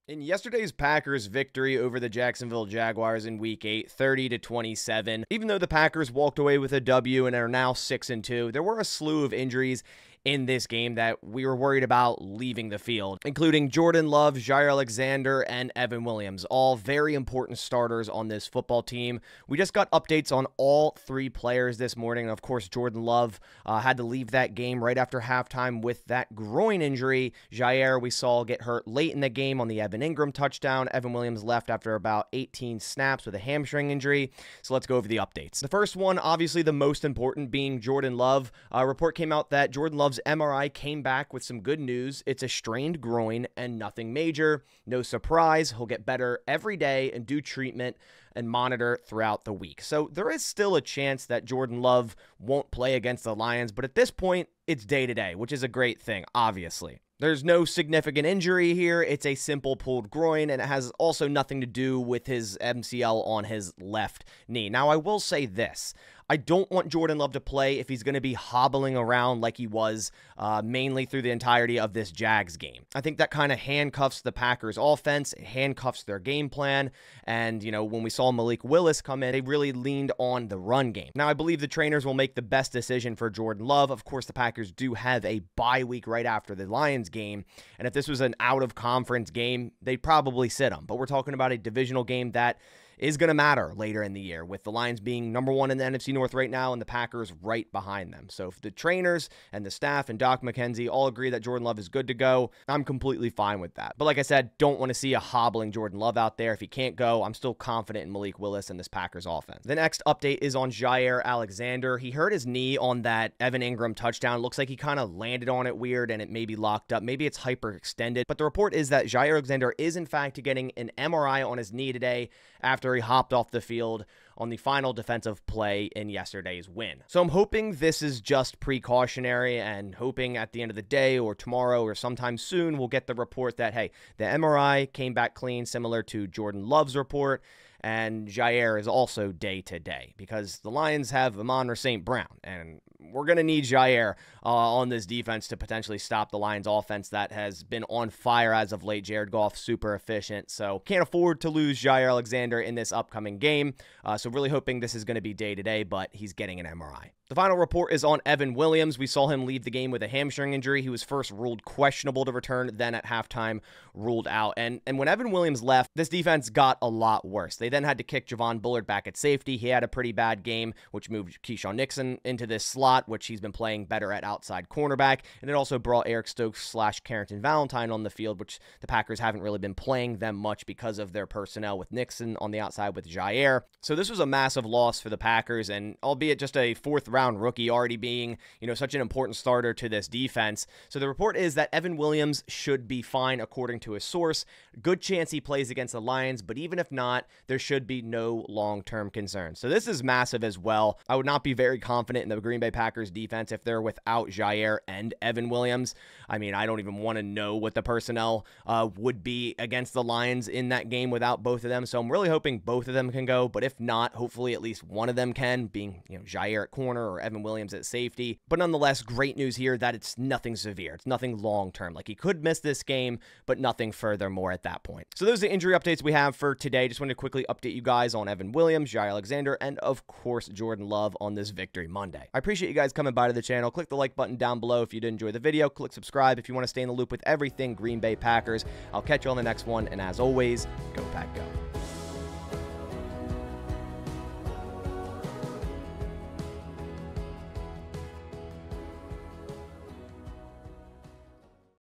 In yesterday's Packers victory over the Jacksonville Jaguars in Week 8, 30-27, even though the Packers walked away with a W and are now 6-2, there were a slew of injuries in this game that we were worried about leaving the field, including Jordan Love, Jaire Alexander, and Evan Williams, all very important starters on this football team. We just got updates on all three players this morning. Of course, Jordan Love had to leave that game right after halftime with that groin injury. Jaire, we saw get hurt late in the game on the Evan Ingram touchdown. Evan Williams left after about 18 snaps with a hamstring injury. So let's go over the updates. The first one, obviously the most important, being Jordan Love. A report came out that Jordan Love's MRI came back with some good news. It's a strained groin and nothing major. No surprise. He'll get better every day and do treatment and monitor throughout the week. So there is still a chance that Jordan Love won't play against the Lions, but at this point, it's day-to-day, which is a great thing, obviously. There's no significant injury here. It's a simple pulled groin, and it has also nothing to do with his MCL on his left knee. Now, I will say this. I don't want Jordan Love to play if he's going to be hobbling around like he was mainly through the entirety of this Jags game. I think that kind of handcuffs the Packers offense, it handcuffs their game plan, and, you know, when we saw Malik Willis come in, they really leaned on the run game. Now, I believe the trainers will make the best decision for Jordan Love. Of course, the Packers do have a bye week right after the Lions game, and if this was an out-of-conference game, they'd probably sit him. But we're talking about a divisional game that is going to matter later in the year, with the Lions being #1 in the NFC North right now and the Packers right behind them. So if the trainers and the staff and Doc McKenzie all agree that Jordan Love is good to go, I'm completely fine with that. But like I said, don't want to see a hobbling Jordan Love out there. If he can't go, I'm still confident in Malik Willis and this Packers offense. The next update is on Jaire Alexander. He hurt his knee on that Evan Ingram touchdown. Looks like he kind of landed on it weird and it may be locked up. Maybe it's hyperextended. But the report is that Jaire Alexander is in fact getting an MRI on his knee today after he hopped off the field on the final defensive play in yesterday's win. So I'm hoping this is just precautionary and hoping at the end of the day or tomorrow or sometime soon we'll get the report that, hey, the MRI came back clean, similar to Jordan Love's report, and Jaire is also day-to-day because the Lions have Amon-Ra St. Brown, and we're going to need Jaire on this defense to potentially stop the Lions offense that has been on fire as of late. Jared Goff, super efficient, so can't afford to lose Jaire Alexander in this upcoming game. So really hoping this is going to be day-to-day, but he's getting an MRI. The final report is on Evan Williams. We saw him leave the game with a hamstring injury. He was first ruled questionable to return, then at halftime ruled out. And when Evan Williams left, this defense got a lot worse. They then had to kick Javon Bullard back at safety. He had a pretty bad game, which moved Keyshawn Nixon into this slot, which he's been playing better at outside cornerback. And it also brought Eric Stokes / Carrington Valentine on the field, which the Packers haven't really been playing them much because of their personnel with Nixon on the outside with Jaire. So this was a massive loss for the Packers, and albeit just a fourth-round rookie already being, you know, such an important starter to this defense. So the report is that Evan Williams should be fine according to a source. Good chance he plays against the Lions, but even if not, there should be no long-term concerns. So this is massive as well. I would not be very confident in the Green Bay Packers defense if they're without Jaire and Evan Williams. I mean, I don't even want to know what the personnel would be against the Lions in that game without both of them. So I'm really hoping both of them can go, but if not, hopefully at least one of them can, being, you know, Jaire at corner or Evan Williams at safety. But nonetheless, great news here that it's nothing severe. It's nothing long-term. Like, he could miss this game, but nothing furthermore at that point. So those are the injury updates we have for today. Just wanted to quickly update you guys on Evan Williams, Jaire Alexander, and of course, Jordan Love on this Victory Monday. I appreciate you guys coming by to the channel. Click the like button down below if you did enjoy the video. Click subscribe if you want to stay in the loop with everything Green Bay Packers. I'll catch you on the next one, and as always, go Pack Go.